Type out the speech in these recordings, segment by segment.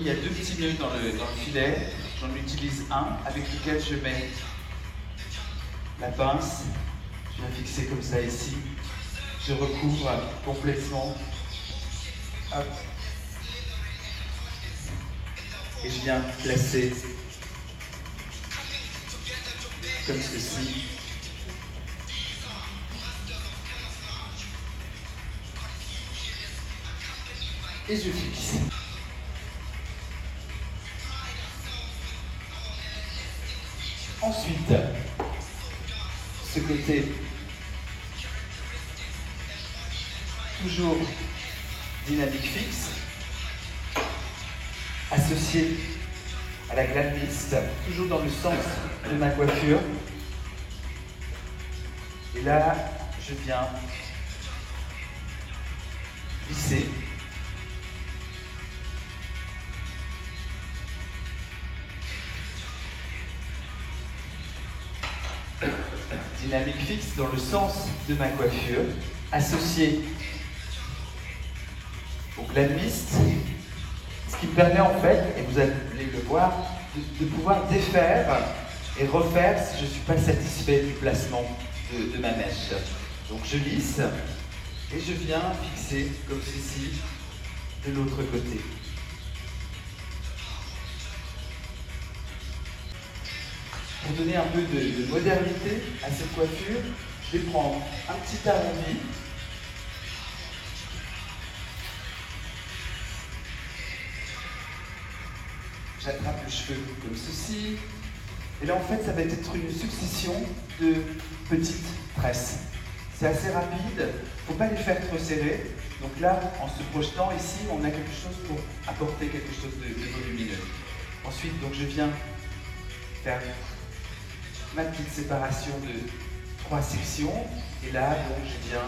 il y a deux petits nœuds dans le filet. J'en utilise un avec lequel je mets la pince. Je viens fixer comme ça ici. Je recouvre complètement. Hop. Et je viens placer comme ceci. Et je fixe. Ensuite, ce côté, toujours dynamique fixe, associé à la glade mixte, toujours dans le sens de ma coiffure. Et là, je viens lisser. Dynamique fixe dans le sens de ma coiffure, associée au glade mixte, ce qui me permet en fait, et vous allez le voir, de pouvoir défaire et refaire si je ne suis pas satisfait du placement de ma mèche. Donc je lisse et je viens fixer comme ceci de l'autre côté. Pour donner un peu de modernité à cette coiffure, je vais prendre un petit arrondi. J'attrape le cheveu comme ceci. Et là, en fait, ça va être une succession de petites tresses. C'est assez rapide, il ne faut pas les faire trop serrées. Donc là, en se projetant ici, on a quelque chose pour apporter quelque chose de volumineux. Ensuite, donc, je viens faire ma petite séparation de 3 sections. Et là, donc, je viens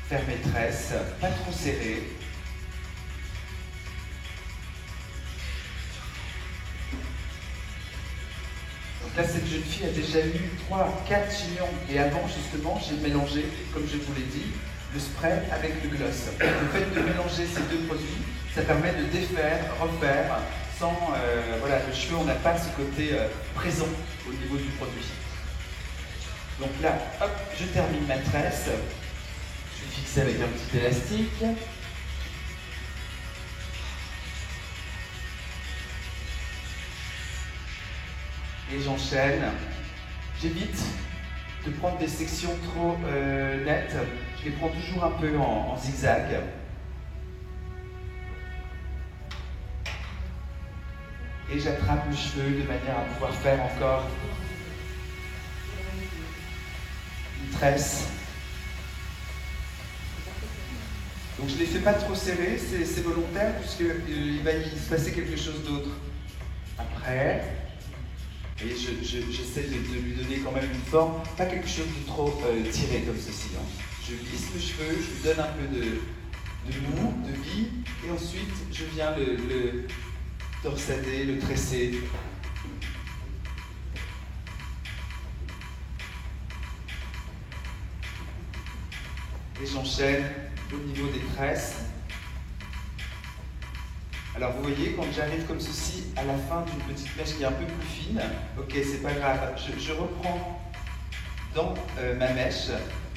faire mes tresses, pas trop serrées. Donc là, cette jeune fille a déjà eu 3-4 chignons. Et avant, justement, j'ai mélangé, comme je vous l'ai dit, le spray avec le gloss. Le fait de mélanger ces deux produits, ça permet de défaire, refaire, sans, voilà, le cheveu, on n'a pas ce côté présent au niveau du produit. Donc là, hop, je termine ma tresse. Je vais fixer avec un petit élastique. Et j'enchaîne. J'évite de prendre des sections trop nettes. Je les prends toujours un peu en zigzag. Et j'attrape le cheveu de manière à pouvoir faire encore une tresse. Donc je ne les fais pas trop serrées, c'est volontaire puisqu'il va y se passer quelque chose d'autre. Après, et j'essaie de lui donner quand même une forme, pas quelque chose de trop tiré comme ceci. Hein. Je lisse le cheveu, je lui donne un peu de mou, de vie, et ensuite je viens le torsader, le tresser. Et j'enchaîne au niveau des tresses. Alors vous voyez, quand j'arrive comme ceci à la fin d'une petite mèche qui est un peu plus fine, ok, c'est pas grave, je reprends dans ma mèche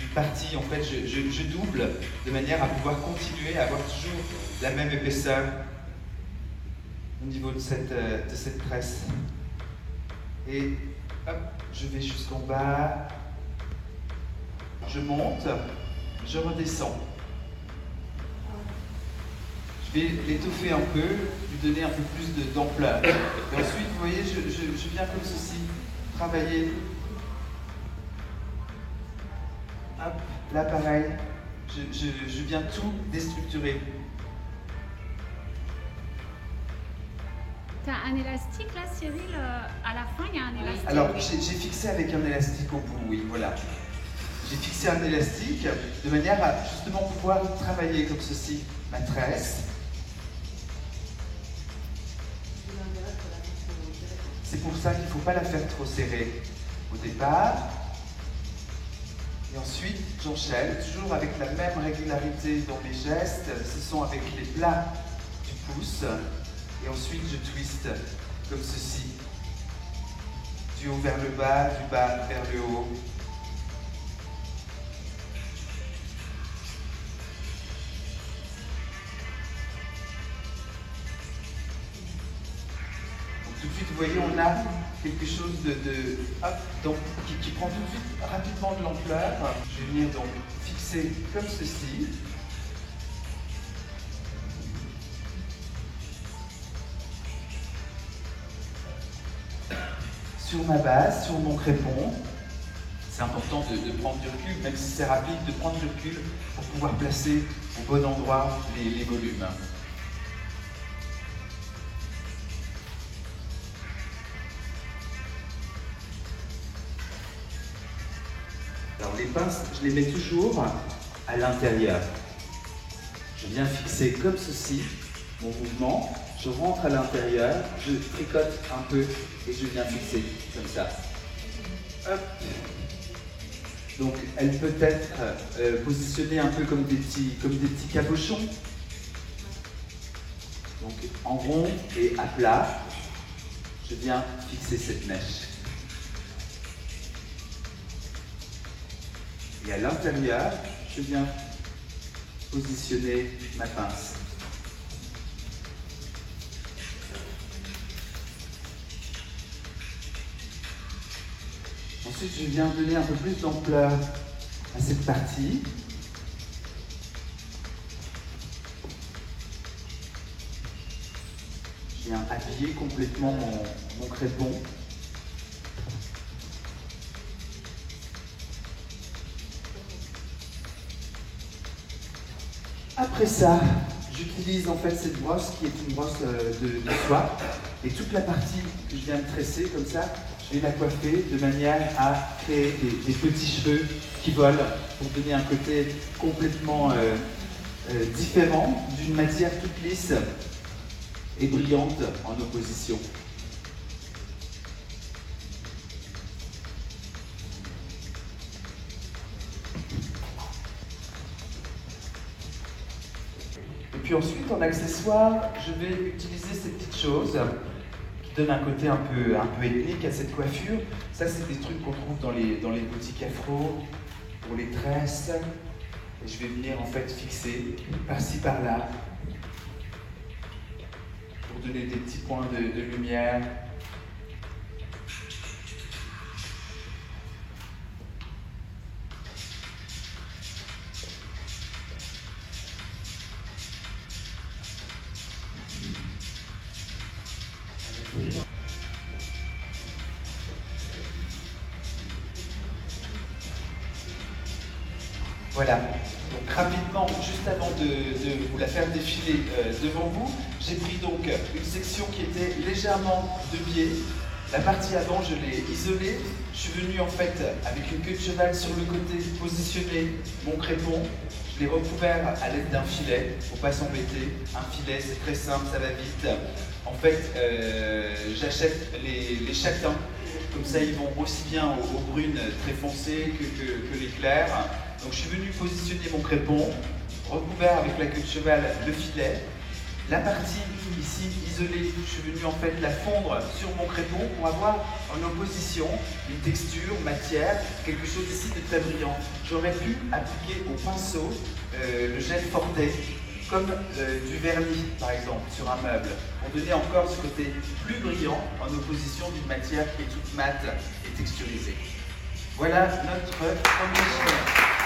une partie, en fait, je double de manière à pouvoir continuer à avoir toujours la même épaisseur au niveau de cette tresse. Et hop, je vais jusqu'en bas, je monte, je redescends. Je vais l'étoffer un peu, lui donner un peu plus d'ampleur. Et ensuite, vous voyez, je viens comme ceci, travailler. Hop, là pareil, je viens tout déstructurer. Tu as un élastique là, Cyril, à la fin, il y a un élastique. Alors, j'ai fixé avec un élastique au bout, oui, voilà. J'ai fixé un élastique de manière à justement pouvoir travailler comme ceci ma tresse. C'est pour ça qu'il ne faut pas la faire trop serrée au départ. Et ensuite, j'enchaîne, toujours avec la même régularité dans mes gestes. Ce sont avec les plats du pouce. Et ensuite, je twiste comme ceci. Du haut vers le bas, du bas vers le haut. Donc, tout de suite, vous voyez, on a quelque chose qui prend tout de suite rapidement de l'ampleur. Je vais venir donc fixer comme ceci. Sur ma base, sur mon crépon. C'est important de prendre du recul, même si c'est rapide, de prendre du recul pour pouvoir placer au bon endroit les volumes. Alors les pinces, je les mets toujours à l'intérieur. Je viens fixer comme ceci mon mouvement. Je rentre à l'intérieur, je tricote un peu et je viens fixer comme ça. Hop. Donc elle peut être positionnée un peu comme des petits cabochons. Donc en rond et à plat, je viens fixer cette mèche. Et à l'intérieur, je viens positionner ma pince. Ensuite, je viens donner un peu plus d'ampleur à cette partie. Je viens appuyer complètement mon crépon. Après ça, j'utilise en fait cette brosse qui est une brosse de soie. Et toute la partie que je viens de tresser comme ça, je vais la coiffer de manière à créer des petits cheveux qui volent pour donner un côté complètement différent d'une matière toute lisse et brillante en opposition. Et puis ensuite, en accessoire, je vais utiliser ces petites choses qui donnent un côté un peu ethnique à cette coiffure. Ça, c'est des trucs qu'on trouve dans les boutiques afro, pour les tresses. Et je vais venir en fait fixer par-ci par-là pour donner des petits points de lumière. Voilà, donc rapidement, juste avant de vous la faire défiler devant vous, j'ai pris donc une section qui était légèrement de biais. La partie avant, je l'ai isolée. Je suis venu en fait avec une queue de cheval sur le côté, positionner mon crépon. Je l'ai recouvert à l'aide d'un filet, faut pas s'embêter. Un filet, c'est très simple, ça va vite. En fait, j'achète les châtains. Comme ça, ils vont aussi bien aux brunes très foncées que les clairs. Donc je suis venu positionner mon crépon, recouvert avec la queue de cheval le filet. La partie ici isolée, je suis venu en fait la fondre sur mon crépon pour avoir en opposition une texture, matière, quelque chose ici de très brillant. J'aurais pu appliquer au pinceau le gel Fortet, comme du vernis par exemple sur un meuble, pour donner encore ce côté plus brillant en opposition d'une matière qui est toute mate et texturisée. Voilà notre premier schéma.